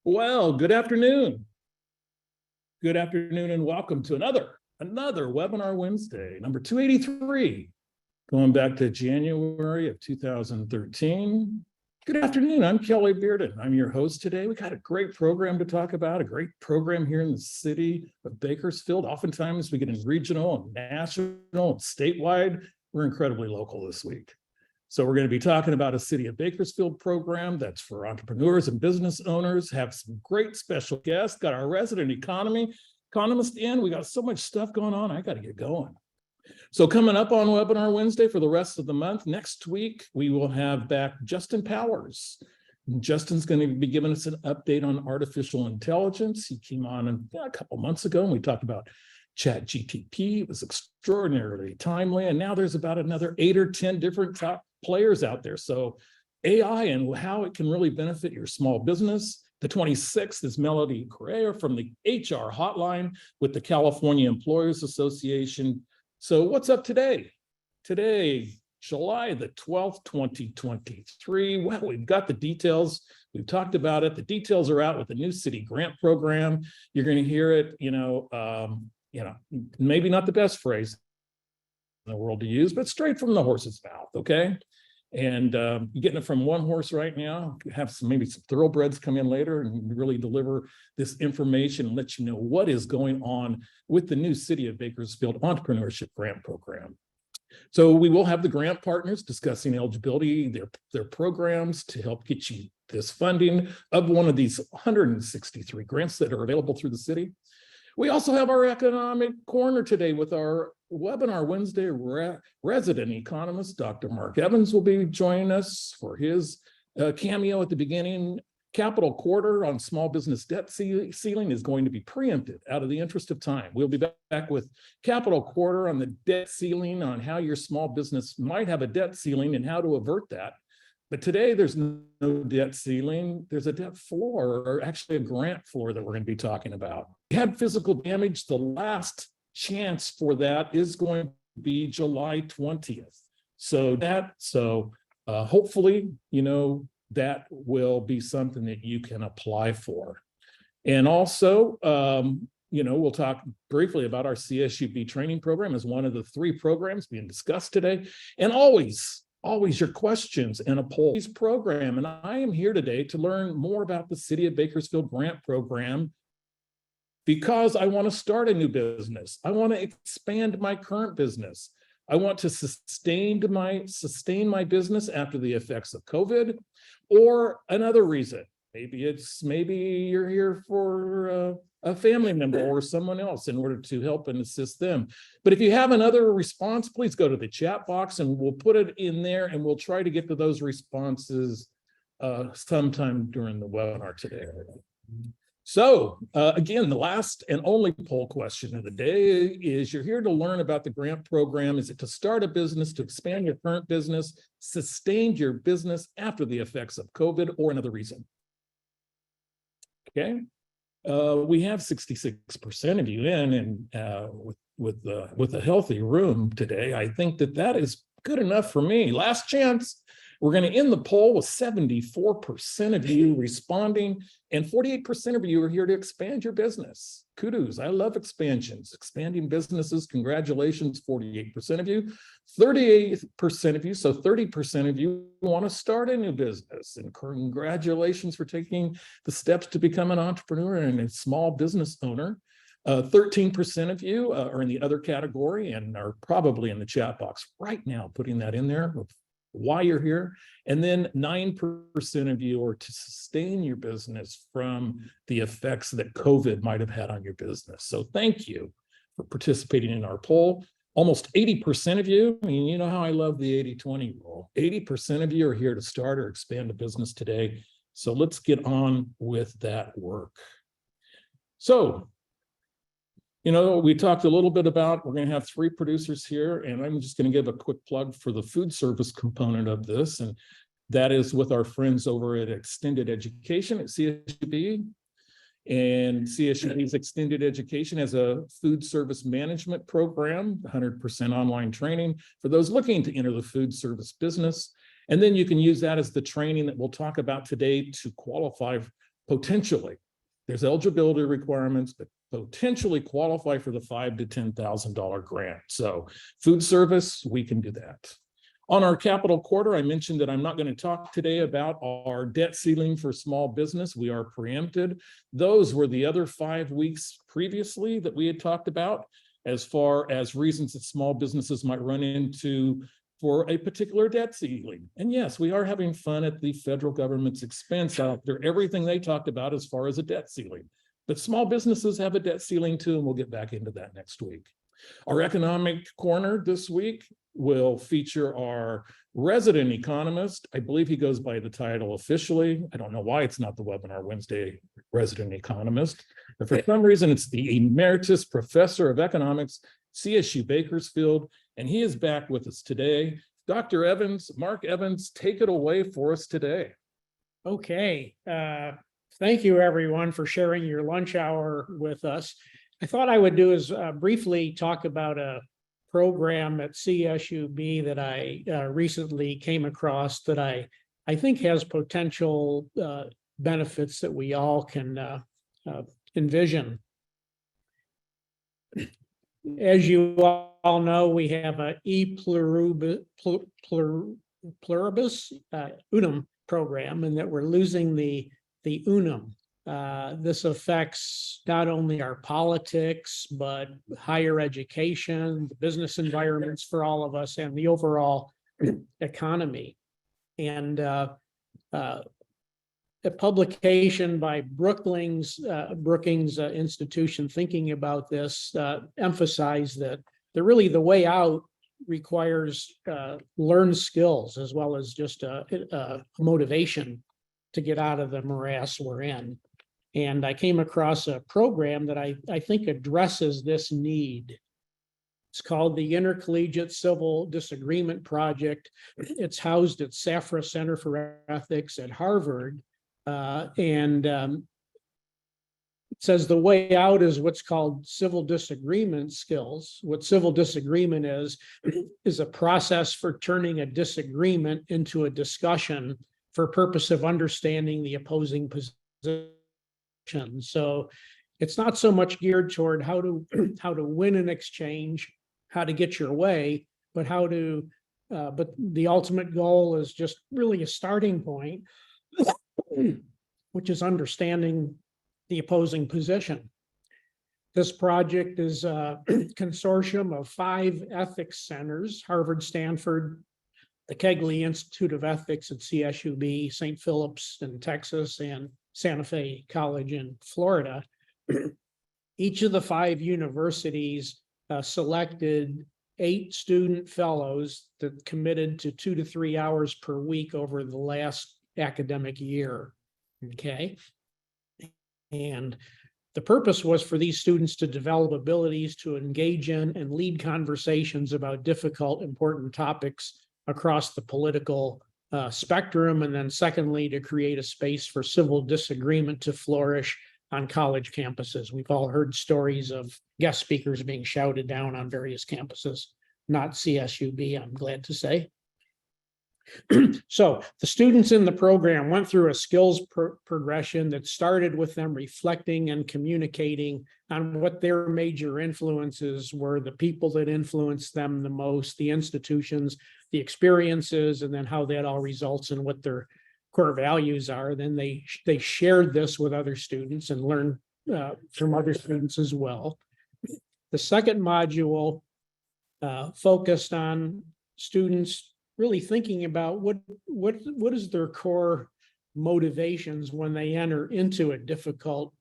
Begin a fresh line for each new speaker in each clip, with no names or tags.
Well, good afternoon. Good afternoon and welcome to another Webinar Wednesday, number 283, going back to January of 2013. Good afternoon, I'm Kelly Bearden. I'm your host today. We got a great program to talk about, a great program here in the city of Bakersfield. Oftentimes we get in regional and national and statewide. We're incredibly local this week. So we're going to be talking about a City of Bakersfield program that's for entrepreneurs and business owners. Have some great special guests. Got our resident economist in. We got so much stuff going on. I got to get going. So coming up on Webinar Wednesday for the rest of the month, next week, we will have back Justin Powers. Justin's going to be giving us an update on artificial intelligence. He came on a couple months ago and we talked about ChatGPT. It was extraordinarily timely. And now there's about another 8 or 10 different top players out there. So AI and how it can really benefit your small business. The 26th is Melody Correa from the HR hotline with the California Employers Association. So what's up today? Today, July the 12th, 2023. Well, we've got the details. We've talked about it. The details are out with the new city grant program. You're going to hear it, maybe not the best phrase in the world to use, but straight from the horse's mouth, okay? And you're getting it from one horse right now. Have maybe some thoroughbreds come in later and really deliver this information and let you know what is going on with the new City of Bakersfield Entrepreneurship Grant Program. So we will have the grant partners discussing eligibility, their programs to help get you this funding of one of these 163 grants that are available through the city. We also have our economic corner today with our Webinar Wednesday resident economist, Dr. Mark Evans will be joining us for his cameo at the beginning. Capital Quarter on small business debt ceiling is going to be preempted out of the interest of time. We'll be back with Capital Quarter on the debt ceiling, on how your small business might have a debt ceiling and how to avert that. But today there's no debt ceiling, there's a debt floor, or actually a grant floor that we're going to be talking about. We had physical damage. The last chance for that is going to be July 20th. So hopefully, that will be something that you can apply for. And also, we'll talk briefly about our CSUB training program as one of the 3 programs being discussed today. And always your questions and a poll program. And I am here today to learn more about the City of Bakersfield grant program because I want to start a new business. I want to expand my current business. I want to sustain my business after the effects of COVID, or another reason. Maybe you're here for a family member or someone else in order to help and assist them. But if you have another response, please go to the chat box and we'll put it in there and we'll try to get to those responses sometime during the webinar today. So again, the last and only poll question of the day is, you're here to learn about the grant program. Is it to start a business, to expand your current business, sustain your business after the effects of COVID, or another reason? Okay, we have 66% of you in, and with a healthy room today. I think that is good enough for me. Last chance. We're going to end the poll with 74% of you responding, and 48% of you are here to expand your business. Kudos. I love expansions, expanding businesses. Congratulations, 48% of you. 38% of you, so 30% of you want to start a new business. And congratulations for taking the steps to become an entrepreneur and a small business owner. 13% of you are in the other category and are probably in the chat box right now, putting that in there why you're here. And then 9% of you are to sustain your business from the effects that COVID might have had on your business. So thank you for participating in our poll. Almost 80% of you, you know how I love the 80-20 rule. 80% of you are here to start or expand a business today. So let's get on with that work. So, we talked a little bit about, we're going to have 3 producers here, and I'm just going to give a quick plug for the food service component of this, and that is with our friends over at Extended Education at CSUB. And CSUB's Extended Education has a food service management program, 100% online training for those looking to enter the food service business. And then you can use that as the training that we'll talk about today to qualify potentially, there's eligibility requirements, but potentially qualify for the $5,000 to $10,000 grant. So Foodservice, we can do that. On our capital quarter, I mentioned that I'm not going to talk today about our debt ceiling for small business. We are preempted. Those were the other 5 weeks previously that we had talked about as far as reasons that small businesses might run into for a particular debt ceiling. And yes, we are having fun at the federal government's expense after everything they talked about as far as a debt ceiling. But small businesses have a debt ceiling too, and we'll get back into that next week. Our economic corner this week will feature our resident economist. I believe he goes by the title officially. I don't know why it's not the Webinar Wednesday resident economist, but for some reason it's the Emeritus Professor of Economics, CSU Bakersfield, and he is back with us today. Dr. Evans, Mark Evans, take it away for us today.
Okay. Thank you, everyone, for sharing your lunch hour with us. I thought I would do is briefly talk about a program at CSUB that I recently came across that I think has potential benefits that we all can envision. As you all know, we have a e pluribus unum program, and that we're losing the unum. This affects not only our politics, but higher education, the business environments for all of us, and the overall economy. And a publication by Brookings institution thinking about this emphasized that really the way out requires learned skills as well as just a motivation to get out of the morass we're in. And I came across a program that I think addresses this need. It's called the Intercollegiate Civil Disagreement Project. It's housed at Safra Center for Ethics at Harvard. It says the way out is what's called civil disagreement skills. What civil disagreement is a process for turning a disagreement into a discussion for purpose of understanding the opposing position. So it's not so much geared toward how to win an exchange, how to get your way, but but the ultimate goal is just really a starting point, which is understanding the opposing position. This project is a consortium of 5 ethics centers: Harvard, Stanford, the Kegley Institute of Ethics at CSUB, St. Philip's in Texas, and Santa Fe College in Florida. Each of the 5 universities selected 8 student fellows that committed to 2 to 3 hours per week over the last academic year. Okay. And the purpose was for these students to develop abilities to engage in and lead conversations about difficult, important topics across the political spectrum, and then secondly, to create a space for civil disagreement to flourish on college campuses. We've all heard stories of guest speakers being shouted down on various campuses, not CSUB, I'm glad to say. So the students in the program went through a skills progression that started with them reflecting and communicating on what their major influences were, the people that influenced them the most, the institutions, the experiences, and then how that all results in what their core values are. Then they shared this with other students and learned from other students as well. The second module focused on students really thinking about what is their core motivations when they enter into a difficult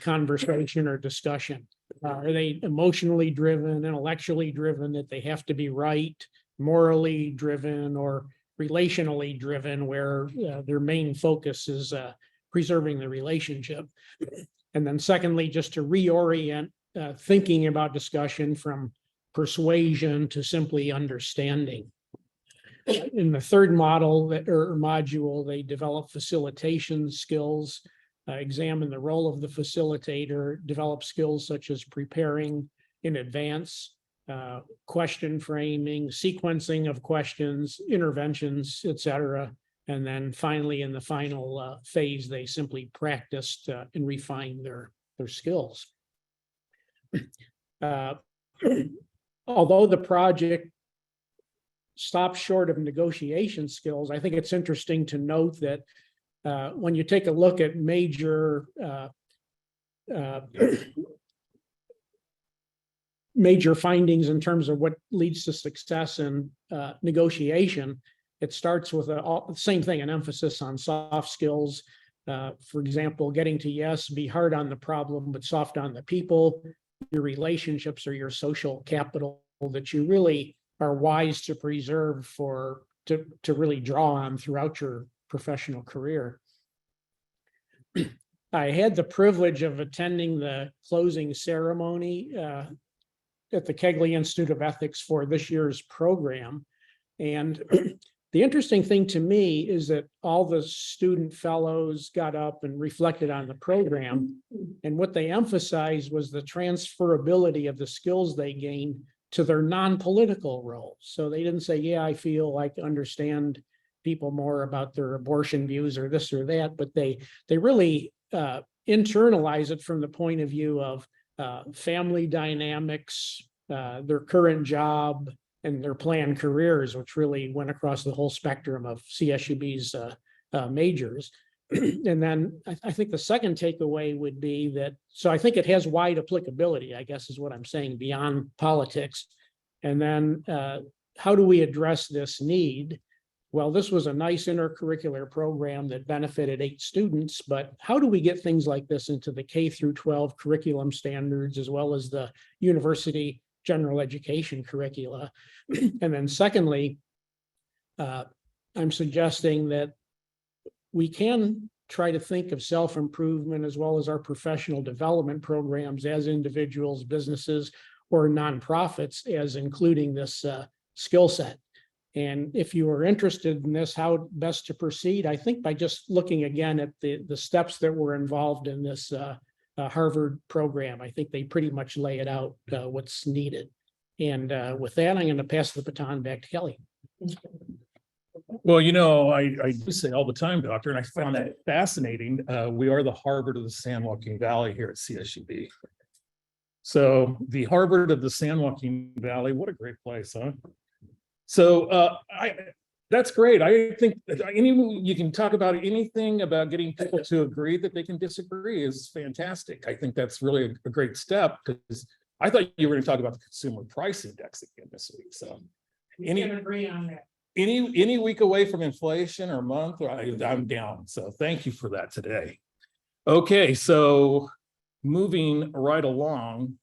conversation or discussion. Are they emotionally driven, intellectually driven, that they have to be right, morally driven, or relationally driven, where their main focus is preserving the relationship? And then secondly, just to reorient thinking about discussion from persuasion to simply understanding. In the third module, they develop facilitation skills, examine the role of the facilitator, develop skills such as preparing in advance, question framing, sequencing of questions, interventions, etc., And then finally, in the final phase, they simply practiced and refined their skills. Although the project stopped short of negotiation skills, I think it's interesting to note that when you take a look at major major findings in terms of what leads to success in negotiation, it starts with the same thing, an emphasis on soft skills. For example, getting to yes, be hard on the problem, but soft on the people. Your relationships or your social capital that you really are wise to preserve to really draw on throughout your professional career. I had the privilege of attending the closing ceremony at the Kegley Institute of Ethics for this year's program. And the interesting thing to me is that all the student fellows got up and reflected on the program. And what they emphasized was the transferability of the skills they gained to their non-political roles. So they didn't say, yeah, I feel like understand people more about their abortion views or this or that, but they really internalize it from the point of view of family dynamics, their current job, and their planned careers, which really went across the whole spectrum of CSUB's majors. And then I think the second takeaway would be that, so I think it has wide applicability, I guess is what I'm saying, beyond politics. And then how do we address this need? Well, this was a nice intercurricular program that benefited 8 students, but how do we get things like this into the K through 12 curriculum standards, as well as the university general education curricula? And then secondly, I'm suggesting that we can try to think of self-improvement as well as our professional development programs as individuals, businesses, or nonprofits as including this skill set. And if you are interested in this, how best to proceed, I think by just looking again at the steps that were involved in this Harvard program, I think they pretty much lay it out what's needed. And with that, I'm going to pass the baton back to Kelly.
Well, you know, I do say all the time, Doctor, and I found that fascinating. We are the Harvard of the San Joaquin Valley here at CSUB. So the Harvard of the San Joaquin Valley, what a great place, huh? So that's great. I think you can talk about anything about getting people to agree that they can disagree is fantastic. I think that's really a great step, because I thought you were going to talk about the consumer price index again this week. So
We can agree on that.
any week away from inflation or month, I'm down. So thank you for that today. Okay, so moving right along.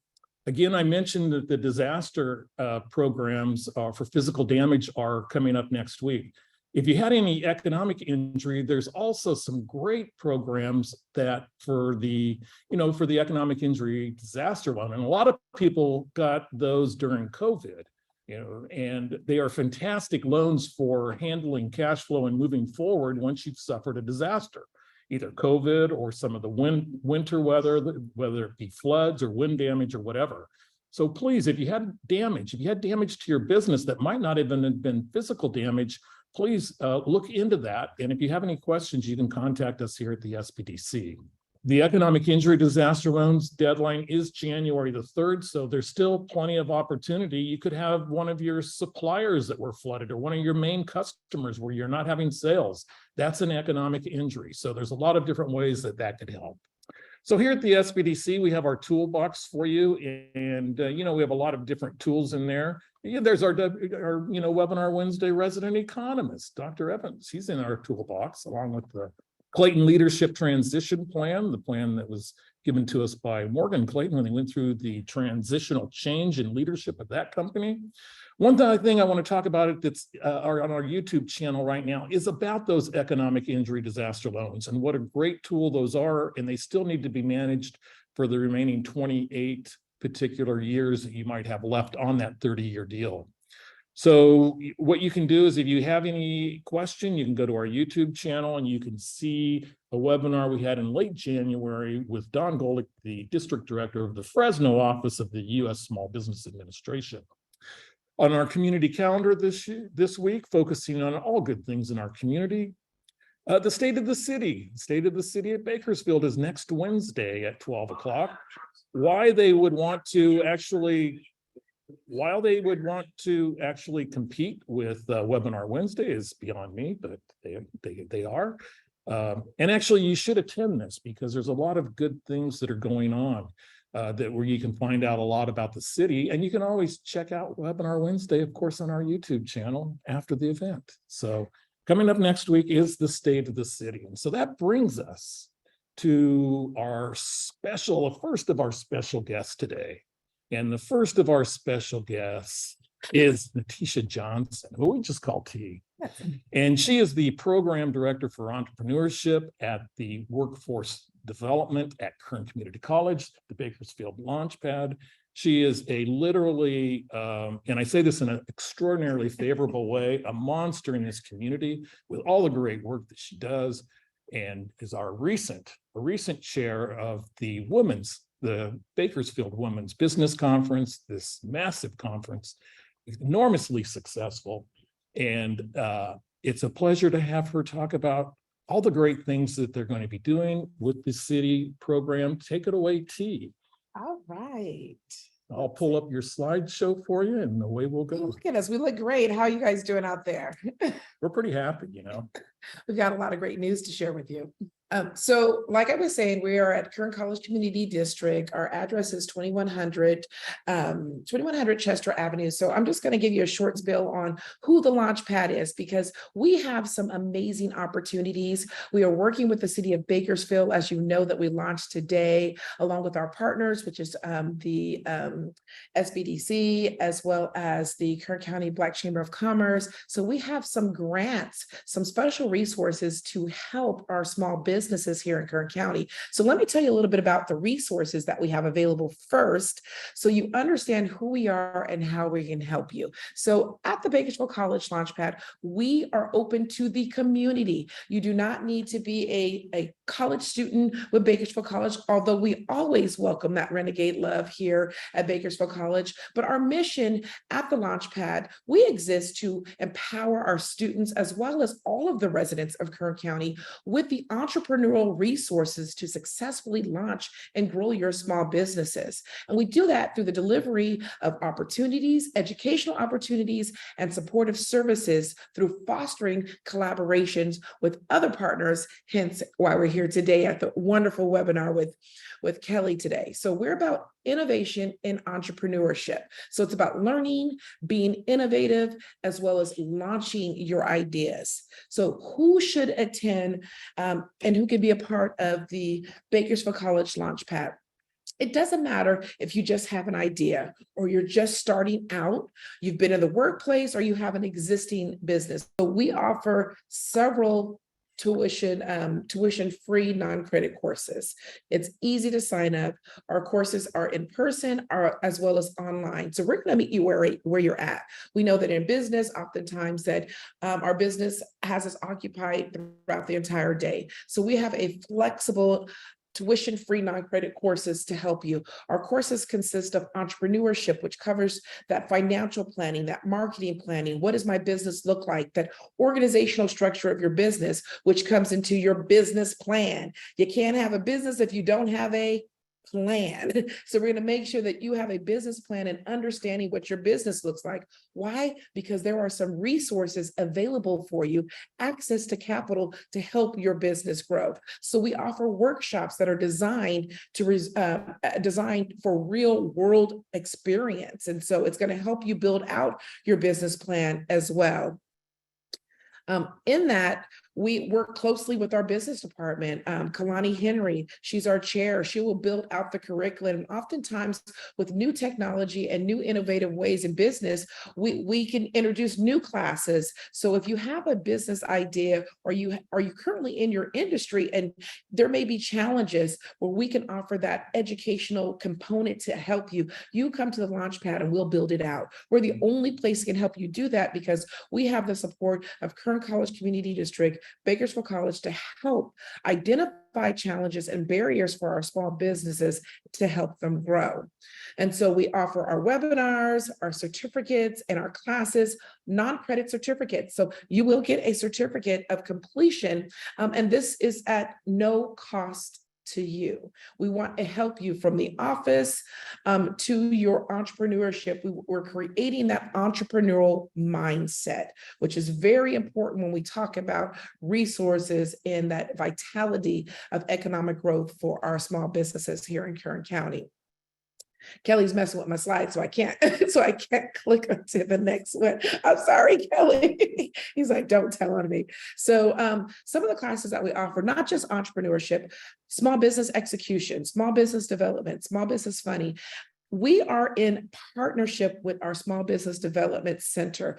Again, I mentioned that the disaster programs for physical damage are coming up next week. If you had any economic injury, there's also some great programs that for the economic injury disaster one. And a lot of people got those during COVID, and they are fantastic loans for handling cash flow and moving forward once you've suffered a disaster, either COVID or some of the winter weather, whether it be floods or wind damage or whatever. So please, if you had damage to your business that might not even have been physical damage, please look into that. And if you have any questions, you can contact us here at the SBDC. The economic injury disaster loans deadline is January the 3rd, so there's still plenty of opportunity. You could have one of your suppliers that were flooded or one of your main customers where you're not having sales. That's an economic injury. So there's a lot of different ways that could help. So here at the SBDC, we have our toolbox for you, and we have a lot of different tools in there. Yeah, there's our Webinar Wednesday resident economist, Dr. Evans. He's in our toolbox, along with the Clayton Leadership Transition Plan, the plan that was given to us by Morgan Clayton when they went through the transitional change in leadership of that company. One thing I want to talk about that's on our YouTube channel right now is about those economic injury disaster loans and what a great tool those are, and they still need to be managed for the remaining 28 particular years that you might have left on that 30-year deal. So what you can do is if you have any question, you can go to our YouTube channel and you can see a webinar we had in late January with Don Golick, the district director of the Fresno office of the U.S. Small Business Administration. On our community calendar this week, focusing on all good things in our community, The State of the City of Bakersfield is next Wednesday at 12 o'clock. Why they would want to actually compete with Webinar Wednesday is beyond me, but they are. And actually, you should attend this because there's a lot of good things that are going on where you can find out a lot about the city, and you can always check out Webinar Wednesday, of course, on our YouTube channel after the event. So coming up next week is the State of the City. And so that brings us to our first of our special guests today. And the first of our special guests is NaTesha Johnson, who we just call T. And she is the Program Director for Entrepreneurship at the Workforce Development at Kern Community College, the Bakersfield Launchpad. She is literally, and I say this in an extraordinarily favorable way, a monster in this community with all the great work that she does, and is our recent chair of the Bakersfield Women's Business Conference, this massive conference, enormously successful. And it's a pleasure to have her talk about all the great things that they're going to be doing with the city program. Take it away, T.
All right.
I'll pull up your slideshow for you and away we'll go.
Look at us. We look great. How are you guys doing out there?
We're pretty happy, you know.
We've got a lot of great news to share with you. So like I was saying, we are at Kern College Community District. Our address is 2100 Chester Avenue. So I'm just going to give you a short spiel on who the Launchpad is, because we have some amazing opportunities. We are working with the City of Bakersfield, as you know, that we launched today, along with our partners, which is the SBDC, as well as the Kern County Black Chamber of Commerce. So we have some grants, some special resources to help our small businesses here in Kern County. So let me tell you a little bit about the resources that we have available first, so you understand who we are and how we can help you. So at the Bakersfield College Launchpad, we are open to the community. You do not need to be a college student with Bakersfield College, although we always welcome that renegade love here at Bakersfield College. But our mission at the Launchpad, we exist to empower our students as well as all of the residents of Kern County with the entrepreneurial resources to successfully launch and grow your small businesses. And we do that through the delivery of opportunities, educational opportunities, and supportive services through fostering collaborations with other partners, hence why we're here today at the wonderful webinar with Kelly today. So we're about innovation in entrepreneurship. So it's about learning, being innovative, as well as launching your ideas. So who should attend and who can be a part of the Bakersfield College Launchpad? It doesn't matter if you just have an idea or you're just starting out, you've been in the workplace, or you have an existing business. So we offer several tuition-free non-credit courses. It's easy to sign up. Our courses are in person as well as online. So we're going to meet you where you're at. We know that in business, oftentimes that our business has us occupied throughout the entire day. So we have a flexible tuition-free non-credit courses to help you. Our courses consist of entrepreneurship, which covers that financial planning, that marketing planning. What does my business look like? That organizational structure of your business, which comes into your business plan. You can't have a business if you don't have a plan. So we're going to make sure that you have a business plan and understanding what your business looks like. Why? Because there are some resources available for you, access to capital to help your business grow. So we offer workshops that are designed for real world experience. And so it's going to help you build out your business plan as well. In that, we work closely with our business department. Kalani Henry, she's our chair. She will build out the curriculum. And oftentimes with new technology and new innovative ways in business, we can introduce new classes. So if you have a business idea, or are you currently in your industry and there may be challenges, where we can offer that educational component to help you, you come to the Launchpad and we'll build it out. We're the only place that can help you do that because we have the support of Kern College Community District, Bakersfield College to help identify challenges and barriers for our small businesses to help them grow. And so we offer our webinars, our certificates, and our classes, non-credit certificates. So you will get a certificate of completion, and this is at no cost to you. We want to help you from the office to your entrepreneurship. We're creating that entrepreneurial mindset, which is very important when we talk about resources and that vitality of economic growth for our small businesses here in Kern County. Kelly's messing with my slides, so I can't click onto the next one. I'm sorry, Kelly. He's like, don't tell on me. So some of the classes that we offer, not just entrepreneurship, small business execution, small business development, small business funding. We are in partnership with our Small Business Development Center.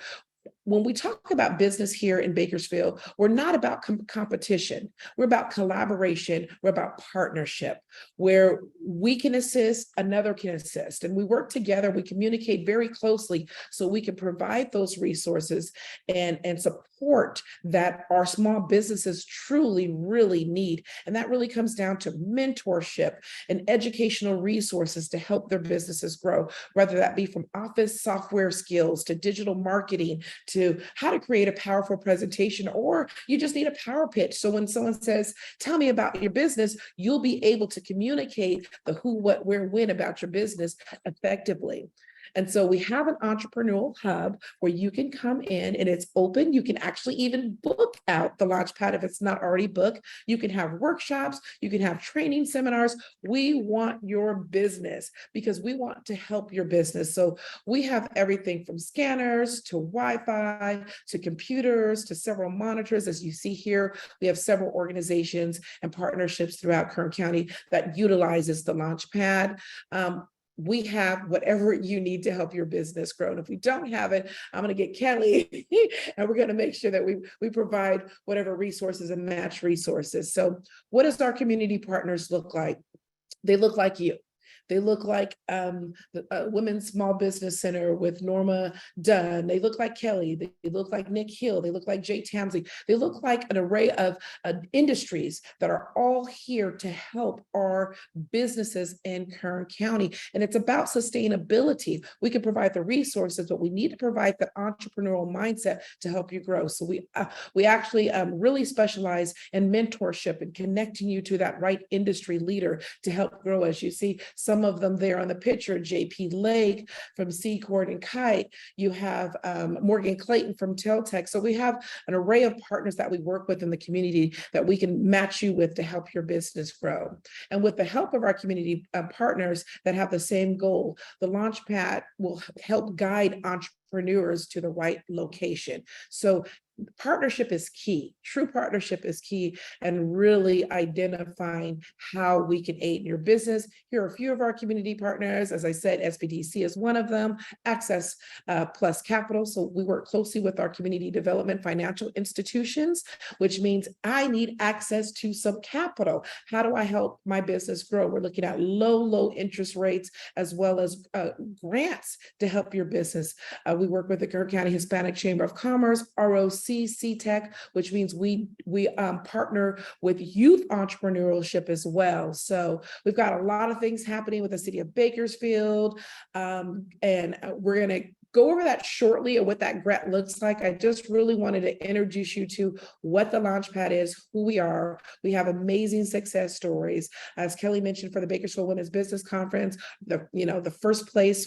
When we talk about business here in Bakersfield, we're not about competition. We're about collaboration. We're about partnership, where we can assist, another can assist, and we work together. We communicate very closely so we can provide those resources and support that our small businesses truly, really need. And that really comes down to mentorship and educational resources to help their businesses grow, whether that be from office software skills to digital marketing, to how to create a powerful presentation, or you just need a power pitch. So when someone says, tell me about your business, you'll be able to communicate the who, what, where, when about your business effectively. And so we have an entrepreneurial hub where you can come in and it's open. You can actually even book out the Launchpad if it's not already booked. You can have workshops, you can have training seminars. We want your business because we want to help your business. So we have everything from scanners to Wi-Fi to computers to several monitors. As you see here, we have several organizations and partnerships throughout Kern County that utilizes the Launchpad. We have whatever you need to help your business grow. And if we don't have it, I'm going to get Kelly and we're going to make sure that we provide whatever resources and match resources. So what does our community partners look like? They look like you. They look like the Women's Small Business Center with Norma Dunn. They look like Kelly. They look like Nick Hill. They look like Jay Tamsley. They look like an array of industries that are all here to help our businesses in Kern County. And it's about sustainability. We can provide the resources, but we need to provide the entrepreneurial mindset to help you grow. So we actually really specialize in mentorship and connecting you to that right industry leader to help grow. As you see, some of them there on the picture, JP Lake from Secord and Kite. You have Morgan Clayton from Teltech. So we have an array of partners that we work with in the community that we can match you with to help your business grow. And with the help of our community partners that have the same goal, the Launchpad will help guide entrepreneurs to the right location. So partnership is key. True partnership is key, and really identifying how we can aid in your business. Here are a few of our community partners. As I said, SBDC is one of them, Access Plus Capital. So we work closely with our community development financial institutions, which means I need access to some capital. How do I help my business grow? We're looking at low interest rates as well as grants to help your business. We work with the Kern County Hispanic Chamber of Commerce, ROC, CTech, which means we partner with youth entrepreneurship as well. So we've got a lot of things happening with the City of Bakersfield, and we're going to go over that shortly and what that grant looks like. I just really wanted to introduce you to what the Launchpad is, who we are. We have amazing success stories. As Kelly mentioned, for the Bakersfield Women's Business Conference, the first place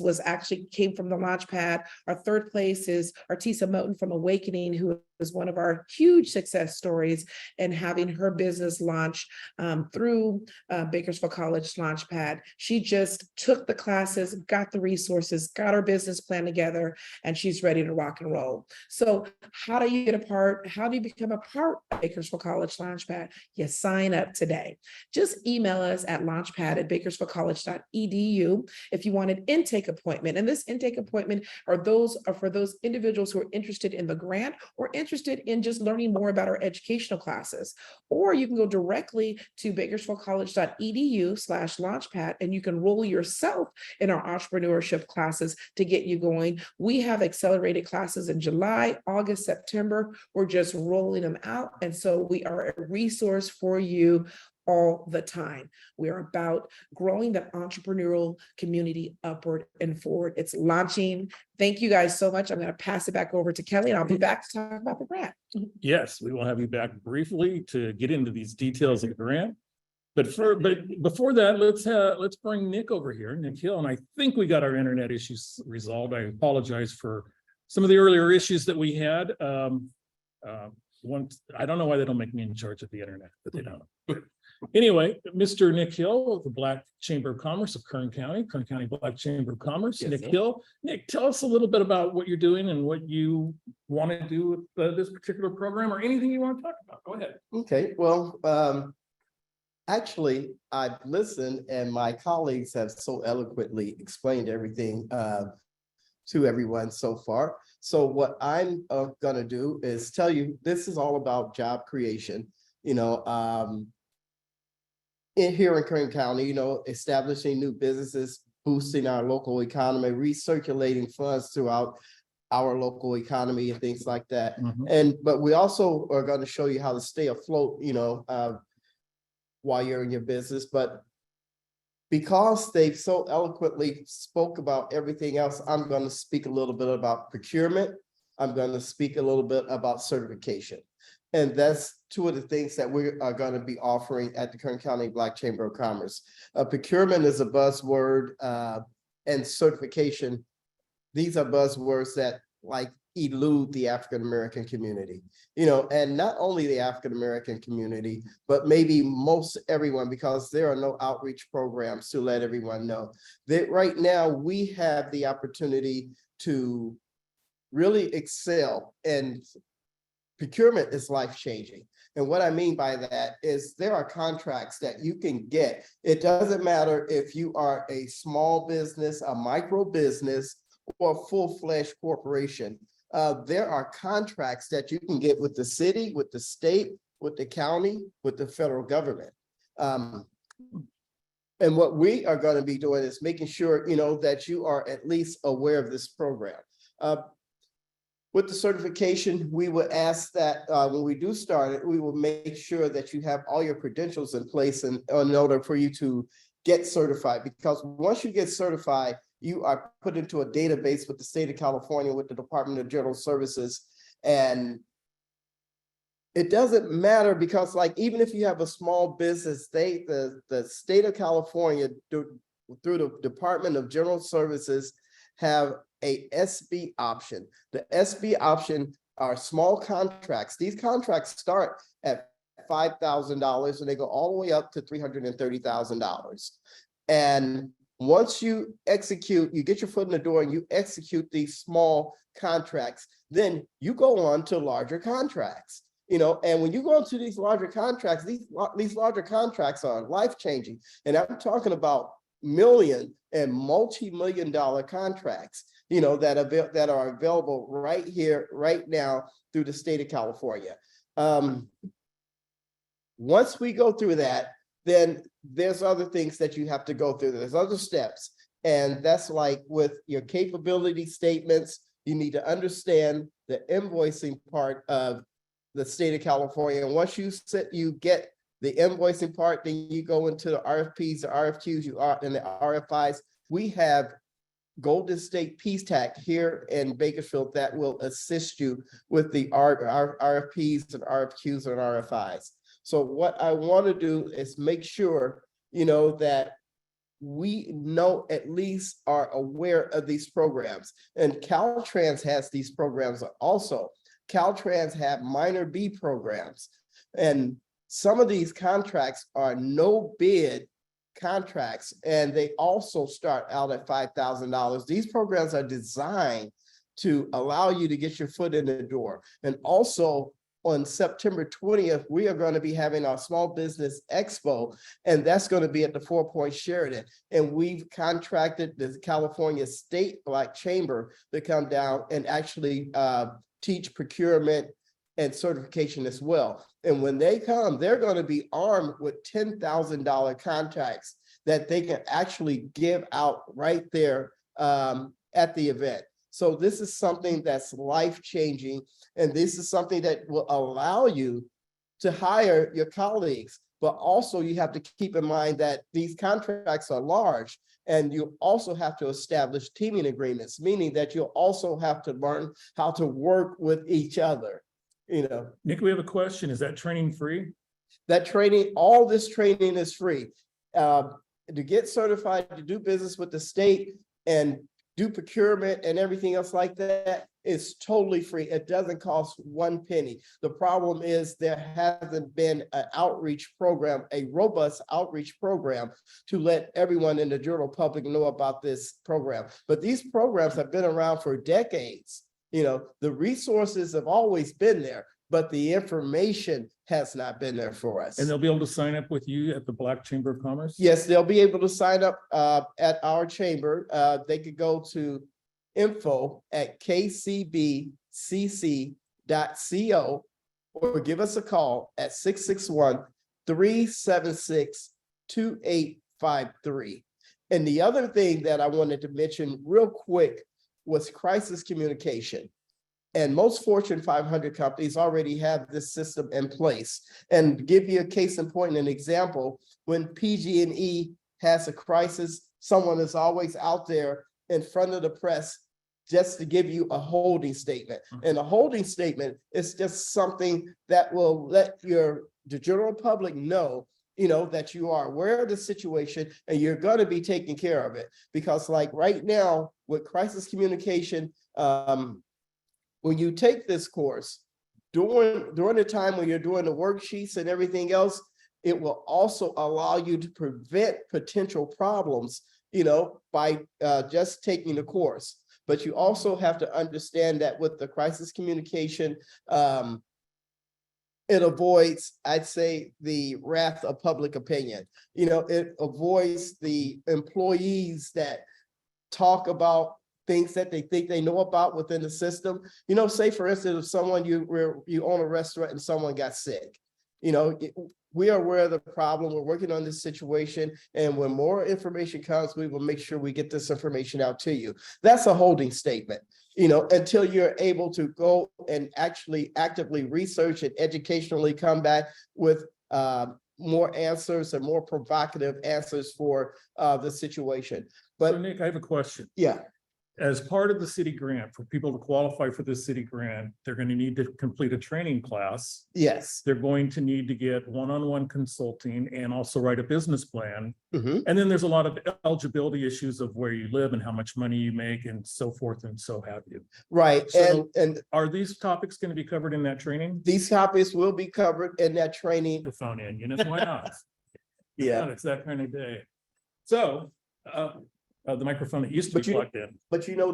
came from the Launchpad. Our third place is Artisa Moten from Awakening, who is one of our huge success stories, and having her business launch through Bakersfield College Launchpad. She just took the classes, got the resources, got her business plan together, and she's ready to rock and roll. So how do you get a part? How do you become a part of Bakersfield College Launchpad? You sign up today. Just email us at launchpad@bakersfieldcollege.edu if you want an intake appointment. And this intake appointment are for those individuals who are interested in the grant or interested in just learning more about our educational classes. Or you can go directly to bakersfieldcollege.edu/launchpad and you can roll yourself in our entrepreneurship classes to get you going. We have accelerated classes in July, August, September. We're just rolling them out. And so we are a resource for you all the time. We are about growing the entrepreneurial community upward and forward. It's launching. Thank you guys so much. I'm going to pass it back over to Kelly and I'll be back to talk about the grant.
Yes, we will have you back briefly to get into these details of the grant. But before that, let's bring Nick over here, Nick Hill. And I think we got our internet issues resolved. I apologize for some of the earlier issues that we had. I don't know why they don't make me in charge of the internet, but they don't. Anyway, Mr. Nick Hill of the Black Chamber of Commerce of Kern County Black Chamber of Commerce.
Yes,
Nick
sir.
Hill. Nick, tell us a little bit about what you're doing and what you want to do with this particular program, or anything you want to talk about. Go ahead.
Okay, well, actually, I've listened and my colleagues have so eloquently explained everything to everyone so far. So what I'm gonna do is tell you, this is all about job creation, here in Kern County, establishing new businesses, boosting our local economy, recirculating funds throughout our local economy and things like that. But we also are going to show you how to stay afloat, while you're in your business. But because they so eloquently spoke about everything else, I'm going to speak a little bit about procurement. I'm going to speak a little bit about certification. And that's two of the things that we are going to be offering at the Kern County Black Chamber of Commerce. Procurement is a buzzword, and certification. These are buzzwords that elude the African-American community, and not only the African-American community, but maybe most everyone, because there are no outreach programs to let everyone know that right now we have the opportunity to really excel, and procurement is life-changing. And what I mean by that is there are contracts that you can get. It doesn't matter if you are a small business, a micro business, or a full-fledged corporation. There are contracts that you can get with the city, with the state, with the county, with the federal government. And what we are going to be doing is making sure, that you are at least aware of this program. With the certification, we would ask that when we do start it, we will make sure that you have all your credentials in place in order for you to get certified. Because once you get certified, you are put into a database with the state of California, with the Department of General Services. And it doesn't matter because even if you have a small business, the state of California through the Department of General Services have a SB option. The SB option are small contracts. These contracts start at $5,000 and they go all the way up to $330,000. And once you execute, you get your foot in the door and you execute these small contracts, then you go on to larger contracts. And when you go into these larger contracts, these larger contracts are life-changing. And I'm talking about million and multi-million-dollar contracts, that are available right here, right now through the state of California. Once we go through that, then there's other things that you have to go through. There's other steps. And that's with your capability statements, you need to understand the invoicing part of the state of California. And once you get the invoicing part, then you go into the RFPs, the RFQs, and the RFIs. We have Golden State Peace Tac here in Bakersfield that will assist you with the RFPs and RFQs and RFIs. So what I want to do is make sure, that we at least are aware of these programs. And Caltrans has these programs also. Caltrans have minor B programs. And some of these contracts are no bid contracts, and they also start out at $5,000. These programs are designed to allow you to get your foot in the door. And also on September 20th, we are going to be having our Small Business Expo, and that's going to be at the 4 Point Sheridan. And we've contracted the California State Black Chamber to come down and actually teach procurement and certification as well. And when they come, they're going to be armed with $10,000 contracts that they can actually give out right there at the event. So this is something that's life-changing, and this is something that will allow you to hire your colleagues. But also you have to keep in mind that these contracts are large, and you also have to establish teaming agreements, meaning that you'll also have to learn how to work with each other. You know,
Nick, we have a question. Is that training free?
that training, all this training is free. To get certified to do business with the state and do procurement and everything else like that is totally free. It doesn't cost 1 penny. The problem is there hasn't been an outreach program, a robust outreach program to let everyone in the general public know about this program. But these programs have been around for decades. You know, the resources have always been there, but the information has not been there for us.
And they'll be able to sign up with you at the Black Chamber of Commerce?
Yes, they'll be able to sign up at our chamber. They could go to info@kcbcc.co or give us a call at 661-376-2853. And the other thing that I wanted to mention real quick was crisis communication. And most Fortune 500 companies already have this system in place. And to give you a case in point, an example, when PG&E has a crisis, someone is always out there in front of the press just to give you a holding statement. And a holding statement is just something that will let the general public know, you know, that you are aware of the situation and you're going to be taking care of it. Because like right now with crisis communication, when you take this course, during the time when you're doing the worksheets and everything else, it will also allow you to prevent potential problems, you know, by just taking the course. But you also have to understand that with the crisis communication, it avoids, I'd say, the wrath of public opinion. You know, it avoids the employees that talk about things that they think they know about within the system. You know, say for instance, if someone you own a restaurant and someone got sick, you know, we are aware of the problem. We're working on this situation. And when more information comes, we will make sure we get this information out to you. That's a holding statement, you know, until you're able to go and actually actively research and educationally come back with more answers and more provocative answers for the situation. But
So Nick, I have a question.
yeah.
As part of the city grant, for people to qualify for this city grant, they're going to need to complete a training class.
Yes.
They're going to need to get one-on-one consulting and also write a business plan.
Mhm.
And then there's a lot of eligibility issues of where you live and how much money you make and so forth and so have you.
Right.
So-
And
Are these topics going to be covered in that training?
these topics will be covered in that training.
The phone in, you know, why not?
Yeah.
It's that kind of day. So, the microphone that used to
But
be
you-
plugged in.
But you know,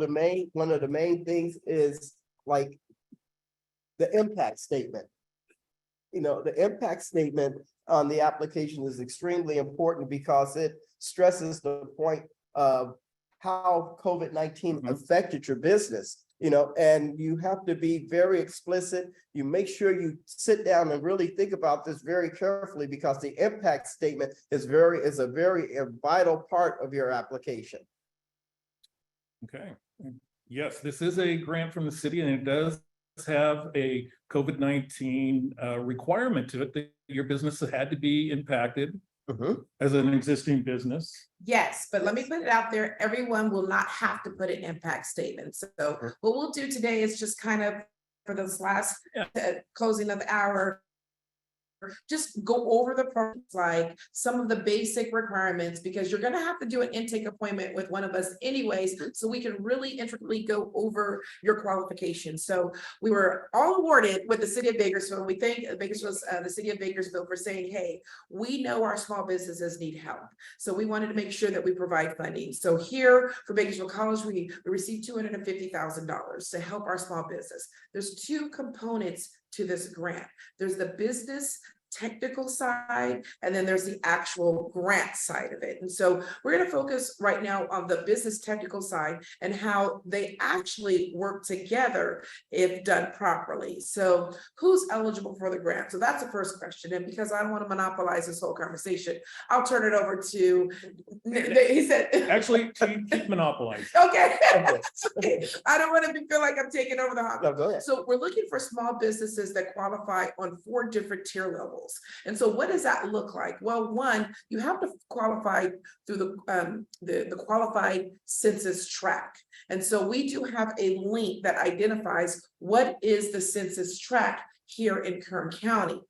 one of the main things is like the impact statement. You know, the impact statement on the application is extremely important because it stresses the point of how COVID-19 affected your business, you know, and you have to be very explicit. You make sure you sit down and really think about this very carefully because the impact statement is a very vital part of your application.
Okay. Yes, this is a grant from the city and it does have a COVID-19 requirement to it that your business had to be impacted as an existing business.
Yes, but let me put it out there. Everyone will not have to put an impact statement. So what we'll do today is just kind of for this last closing of the hour, just go over the process, like some of the basic requirements, because you're going to have to do an intake appointment with one of us anyways, so we can really intricately go over your qualifications. So we were all awarded with the City of Bakersfield. We thank the City of Bakersfield for saying, hey, we know our small businesses need help. So we wanted to make sure that we provide funding. So here for Bakersfield College, we received $250,000 to help our small business. There's two components to this grant. There's the business technical side, and then there's the actual grant side of it. And so we're going to focus right now on the business technical side and how they actually work together if done properly. So who's eligible for the grant? So that's the first question. And because I don't want to monopolize this whole conversation, I'll turn it over to, he said.
Actually, keep monopolizing.
Okay. Okay. I don't want to feel like I'm taking over the hot.
No, go ahead.
So we're looking for small businesses that qualify on 4 different tier levels. And so what does that look like? Well, one, you have to qualify through the qualified census tract. And so we do have a link that identifies what is the census tract here in Kern County.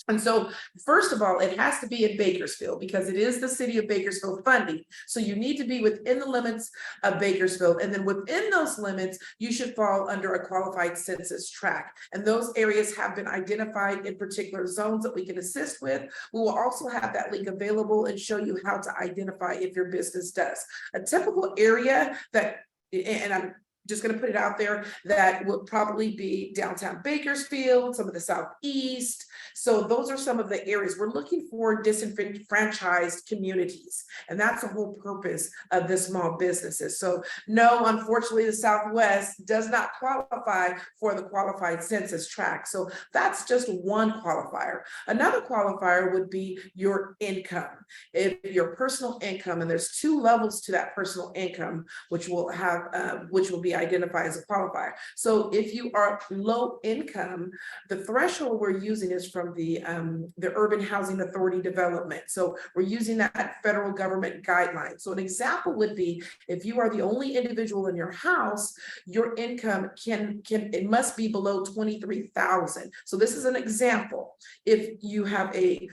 And so, first of all, it has to be in Bakersfield because it is the City of Bakersfield funding. So you need to be within the limits of Bakersfield. And then within those limits, you should fall under a qualified census tract. And those areas have been identified in particular zones that we can assist with. We will also have that link available and show you how to identify if your business does. A typical area that, and I'm just going to put it out there, that would probably be downtown Bakersfield, some of the southeast. So those are some of the areas we're looking for, disenfranchised communities. And that's the whole purpose of the small businesses. So no, unfortunately, the Southwest does not qualify for the qualified census tract. So that's just one qualifier. Another qualifier would be your income. If your personal income, and there's 2 levels to that personal income, which will be identified as a qualifier. So if you are low income, the threshold we're using is from the Urban Housing Authority development. So we're using that federal government guideline. So an example would be if you are the only individual in your house, your income it must be below 23,000. So this is an example. If you have a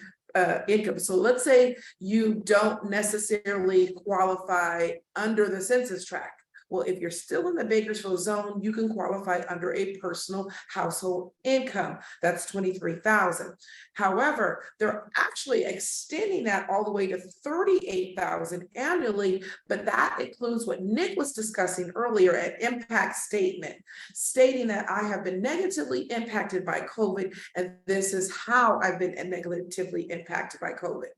income. So let's say you don't necessarily qualify under the census tract. Well, if you're still in the Bakersfield zone, you can qualify under a personal household income. That's 23,000. However, they're actually extending that all the way to 38,000 annually, but that includes what Nick was discussing earlier, an impact statement, stating that I have been negatively impacted by COVID, and this is how I've been negatively impacted by COVID.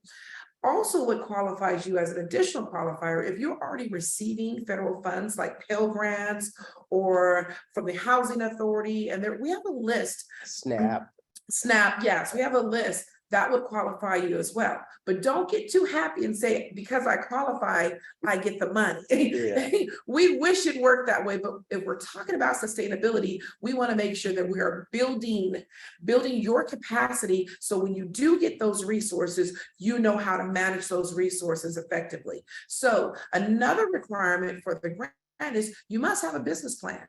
Also, what qualifies you as an additional qualifier, if you're already receiving federal funds like Pell Grants or from the Housing Authority, and we have a list. SNAP, yes, we have a list that would qualify you as well. But don't get too happy and say, because I qualify, I get the money. Yeah. We wish it worked that way, but if we're talking about sustainability, we want to make sure that we are building your capacity. So when you do get those resources, you know how to manage those resources effectively. So another requirement for the grant is you must have a business plan.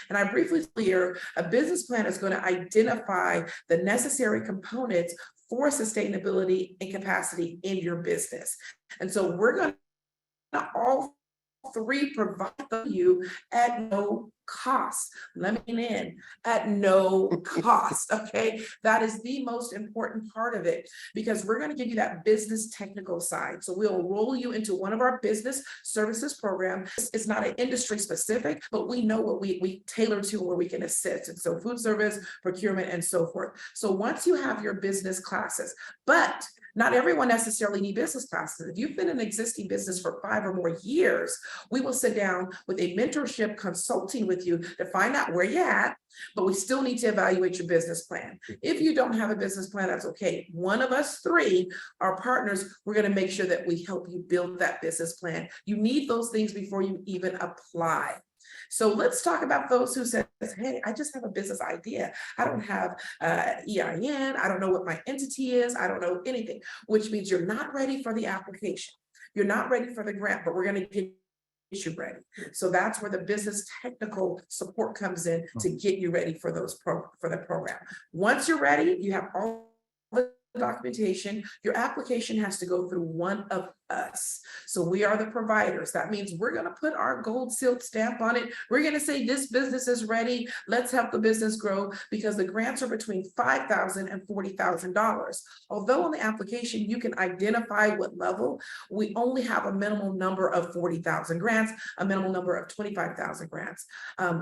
And I briefly here, a business plan is going to identify the necessary components for sustainability and capacity in your business. And so we're going to all 3 provide you at no cost. Let me in at no cost. Okay, that is the most important part of it, because we're going to give you that business technical side. So we'll roll you into one of our business services program. It's not an industry specific, but we know what we tailor to where we can assist. And so food service, procurement, and so forth. So once you have your business classes, but not everyone necessarily needs business classes. If you've been in an existing business for 5 or more years, we will sit down with a mentorship consulting with you to find out where you're at, but we still need to evaluate your business plan. If you don't have a business plan, that's okay. One of us 3, our partners, we're going to make sure that we help you build that business plan. You need those things before you even apply. So let's talk about those who says, hey, I just have a business idea. I don't have EIN. I don't know what my entity is. I don't know anything, which means you're not ready for the application. You're not ready for the grant, but we're going to get you ready. So that's where the business technical support comes in to get you ready for for the program. Once you're ready, you have all the documentation. Your application has to go through one of us. So we are the providers. That means we're going to put our gold seal stamp on it. We're going to say this business is ready. Let's help the business grow, because the grants are between $5,000 and $40,000. Although on the application, you can identify what level, we only have a minimum number of 40,000 grants, a minimum number of 25,000 grants.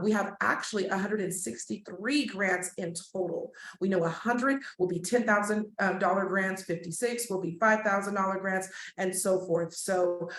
We have actually 163 grants in total. We know 100 will be $10,000 grants, 56 will be $5,000 grants, and so forth. So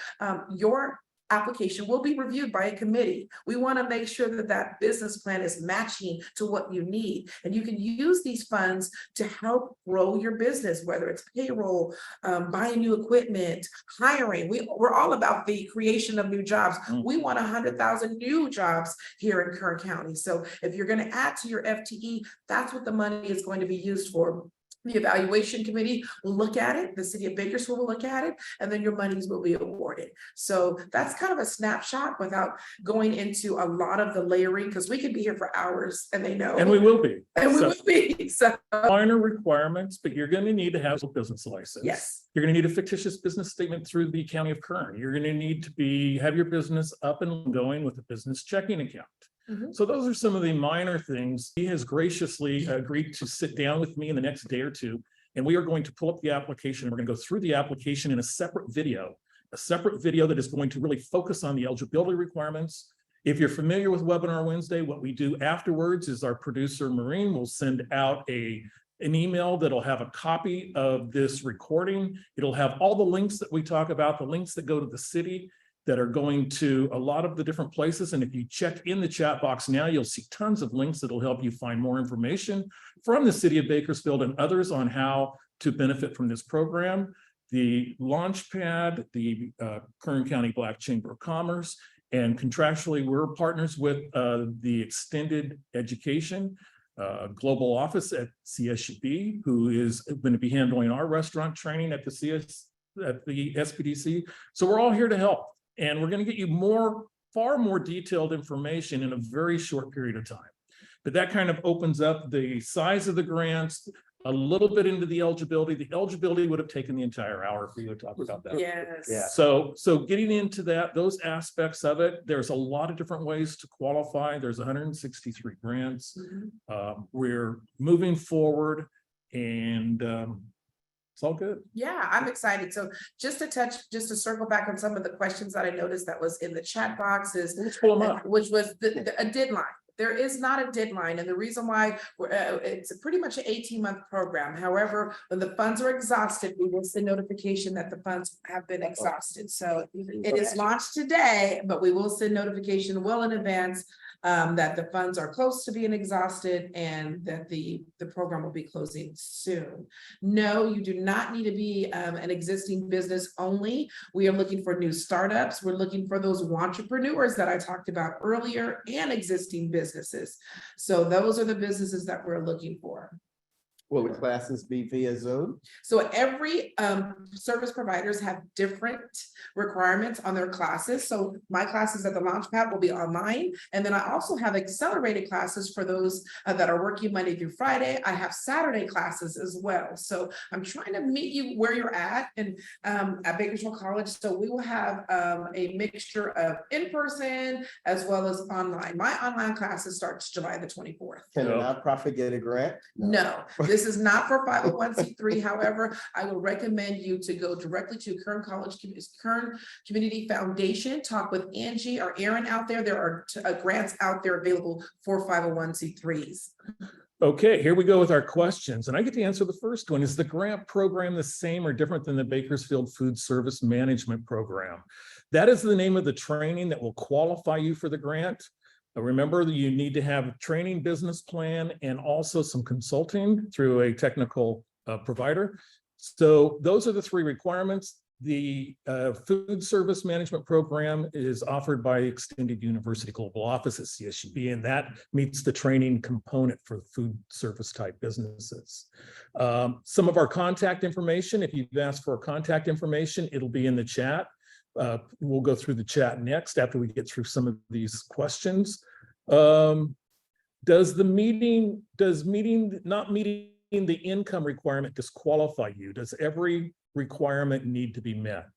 your application will be reviewed by a committee. We want to make sure that that business plan is matching to what you need. And you can use these funds to help grow your business, whether it's payroll, buying new equipment, hiring. We're all about the creation of new jobs. We want 100,000 new jobs here in Kern County. So if you're going to add to your FTE, that's what the money is going to be used for. The evaluation committee will look at it, the city of Bakersfield will look at it, and then your monies will be awarded. So that's kind of a snapshot without going into a lot of the layering, because we could be here for hours, and they know.
And we will be.
And we
So,
will be. So,
minor requirements, but you're going to need to have a business license.
yes.
You're going to need a fictitious business statement through the county of Kern. You're going to need to have your business up and going with a business checking account. So those are some of the minor things. He has graciously agreed to sit down with me in the next day or two, and we are going to pull up the application. And we're going to go through the application in a separate video that is going to really focus on the eligibility requirements. If you're familiar with Webinar Wednesday, what we do afterwards is our producer, Maureen, will send out an email that'll have a copy of this recording. It'll have all the links that we talk about, the links that go to the city, that are going to a lot of the different places. And if you check in the chat box now, you'll see tons of links that'll help you find more information from the city of Bakersfield and others on how to benefit from this program. The Launchpad, the Kern County Black Chamber of Commerce, and contractually, we're partners with the Extended Education Global Office at CSUB, who is going to be handling our restaurant training at the SBDC. So we're all here to help. And we're going to get you far more detailed information in a very short period of time. But that kind of opens up the size of the grants, a little bit into the eligibility. The eligibility would have taken the entire hour for you to talk about that.
Yes.
Yeah.
So getting into those aspects of it, there's a lot of different ways to qualify. There's 163 grants. We're moving forward, and it's all good.
Yeah, I'm excited. So just to circle back on some of the questions that I noticed that was in the chat box is,
Let's pull them up.
which was a deadline. There is not a deadline, and the reason why it's pretty much an 18-month program. However, when the funds are exhausted, we will send notification that the funds have been exhausted. So it is launched today, but we will send notification well in advance that the funds are close to being exhausted and that the program will be closing soon. No, you do not need to be an existing business only. We are looking for new startups. We're looking for those entrepreneurs that I talked about earlier and existing businesses. So those are the businesses that we're looking for.
Will the classes be via Zoom?
So every service providers have different requirements on their classes. So my classes at the Launchpad will be online. And then I also have accelerated classes for those that are working Monday through Friday. I have Saturday classes as well. So I'm trying to meet you where you're at and at Bakersfield College. So we will have a mixture of in-person as well as online. My online classes starts July the 24th.
Can a nonprofit get a grant?
No, this is not for 501c3. However, I would recommend you to go directly to Kern Community Foundation, talk with Angie or Aaron out there. There are grants out there available for 501c3s.
Okay, here we go with our questions, and I get to answer the first one. Is the grant program the same or different than the Bakersfield Food Service Management Program? That is the name of the training that will qualify you for the grant. Remember that you need to have a training business plan and also some consulting through a technical provider. So those are the three requirements. The Food Service Management Program is offered by Extended University Global Office at CSUB, and that meets the training component for food service type businesses. Some of our contact information, if you've asked for contact information, it'll be in the chat. We'll go through the chat next after we get through some of these questions. Does not meeting the income requirement disqualify you? Does every requirement need to be met?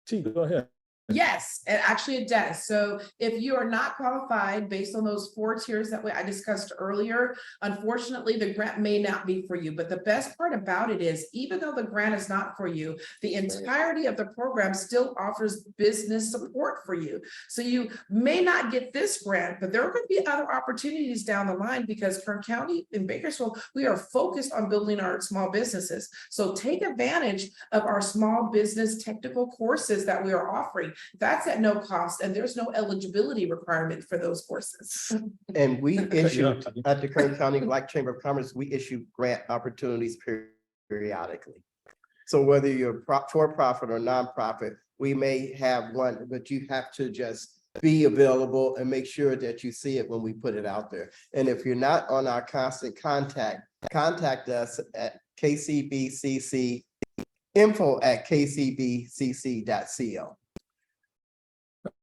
T, go ahead.
Yes, and actually it does. So if you are not qualified based on those 4 tiers that I discussed earlier, unfortunately, the grant may not be for you. But the best part about it is, even though the grant is not for you, the entirety of the program still offers business support for you. So you may not get this grant, but there are going to be other opportunities down the line, because Kern County in Bakersfield, we are focused on building our small businesses. So take advantage of our small business technical courses that we are offering. That's at no cost, and there's no eligibility requirement for those courses.
And we issue
off, T.
at the Kern County Black Chamber of Commerce, we issue grant opportunities periodically. So whether you're for-profit or nonprofit, we may have one, but you have to just be available and make sure that you see it when we put it out there. And if you're not on our constant contact us at KCBCC, info@kcbcc.co.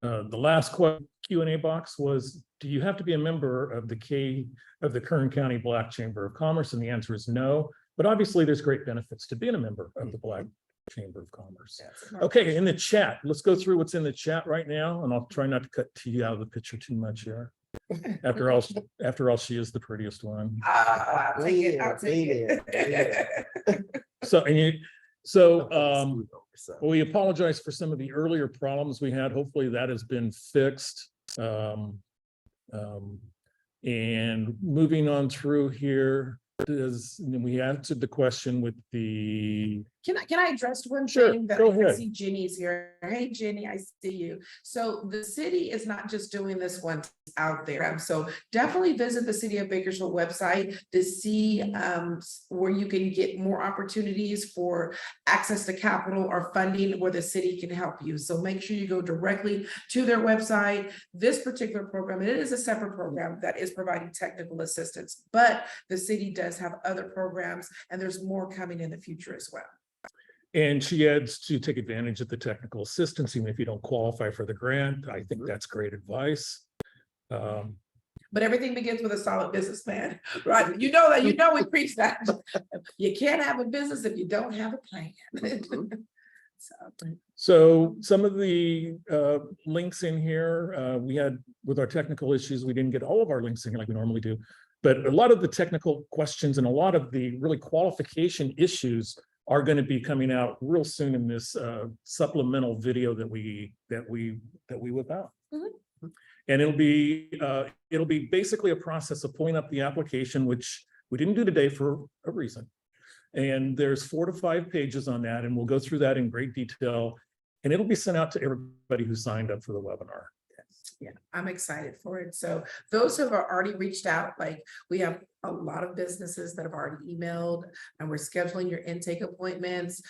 The last Q&A box was, do you have to be a member of the Kern County Black Chamber of Commerce? And the answer is no, but obviously there's great benefits to being a member of the Black Chamber of Commerce. Okay, in the chat, let's go through what's in the chat right now, and I'll try not to cut T out of the picture too much here. After all, she is the prettiest one.
I'll take it. I'll take it.
We apologize for some of the earlier problems we had. Hopefully that has been fixed. And moving on through here, we answered the question with the.
Can I address one
Sure,
thing that
go
I
ahead.
see Jenny's here? Hey, Jenny, I see you. So the city is not just doing this one out there. So definitely visit the City of Bakersfield website to see where you can get more opportunities for access to capital or funding where the city can help you. So make sure you go directly to their website. This particular program, and it is a separate program that is providing technical assistance, but the city does have other programs, and there's more coming in the future as well.
And she adds to take advantage of the technical assistance, even if you don't qualify for the grant. I think that's great advice.
But everything begins with a solid business plan, right? We preach that. You can't have a business if you don't have a plan.
So some of the links in here, we had with our technical issues, we didn't get all of our links in here like we normally do, but a lot of the technical questions and a lot of the really qualification issues are going to be coming out real soon in this supplemental video that we whip out.
Mm-hmm.
And it'll be basically a process of pulling up the application, which we didn't do today for a reason. And there's 4 to 5 pages on that, and we'll go through that in great detail. And it'll be sent out to everybody who signed up for the webinar.
Yeah, I'm excited for it. So those who have already reached out, like we have a lot of businesses that have already emailed, and we're scheduling your intake appointments.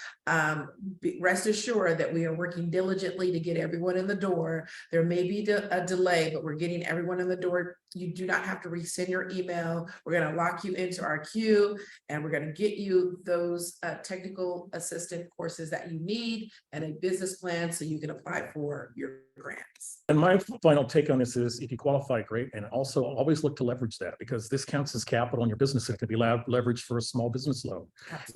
Rest assured that we are working diligently to get everyone in the door. There may be a delay, but we're getting everyone in the door. You do not have to resend your email. We're going to lock you into our queue, and we're going to get you those technical assistant courses that you need and a business plan so you can apply for your grants.
And my final take on this is, if you qualify, great. And also always look to leverage that, because this counts as capital in your business. It can be leveraged for a small business loan.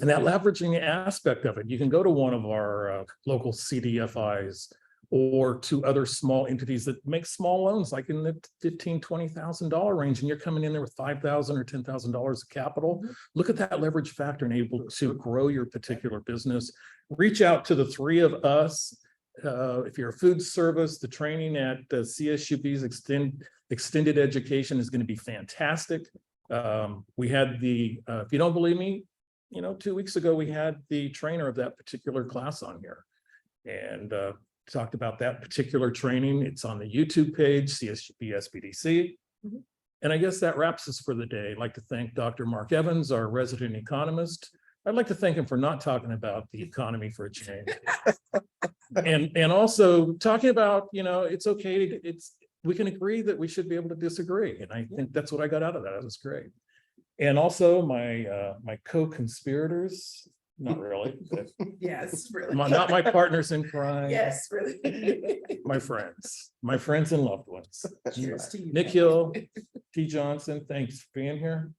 And that leveraging aspect of it, you can go to one of our local CDFIs or to other small entities that make small loans, like in the $15,000, $20,000 range, and you're coming in there with $5,000 or $10,000 of capital. Look at that leverage factor and able to grow your particular business. Reach out to the 3 of us. If you're a food service, the training at the CSUB's extended education is going to be fantastic. We had if you don't believe me, 2 weeks ago, we had the trainer of that particular class on here and talked about that particular training. It's on the YouTube page, CSUB SBDC. Mm-hmm. And I guess that wraps us for the day. I'd like to thank Dr. Mark Evans, our resident economist. I'd like to thank him for not talking about the economy for a change. and also talking about, it's okay. We can agree that we should be able to disagree. And I think that's what I got out of that. It was great. And also my co-conspirators, not really.
Yes, really.
Not my partners in crime.
Yes, really.
My friends and loved ones.
Cheers to you.
Nick Hill, T. Johnson, thanks for being here.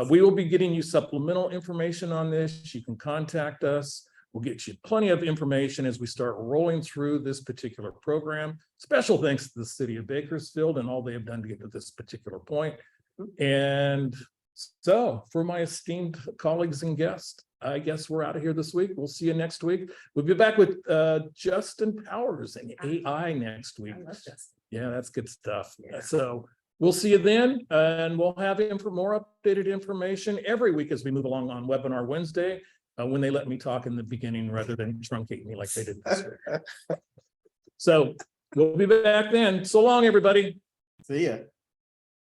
We will be getting you supplemental information on this. You can contact us. We'll get you plenty of information as we start rolling through this particular program. Special thanks to the city of Bakersfield and all they have done to get to this particular point. And so for my esteemed colleagues and guests, I guess we're out of here this week. We'll see you next week. We'll be back with Justin Powers and AI next week. Yeah, that's good stuff. So we'll see you then, and we'll have more updated information every week as we move along on Webinar Wednesday, when they let me talk in the beginning rather than truncate me like they did this week. So we'll be back then. So long, everybody.
See ya.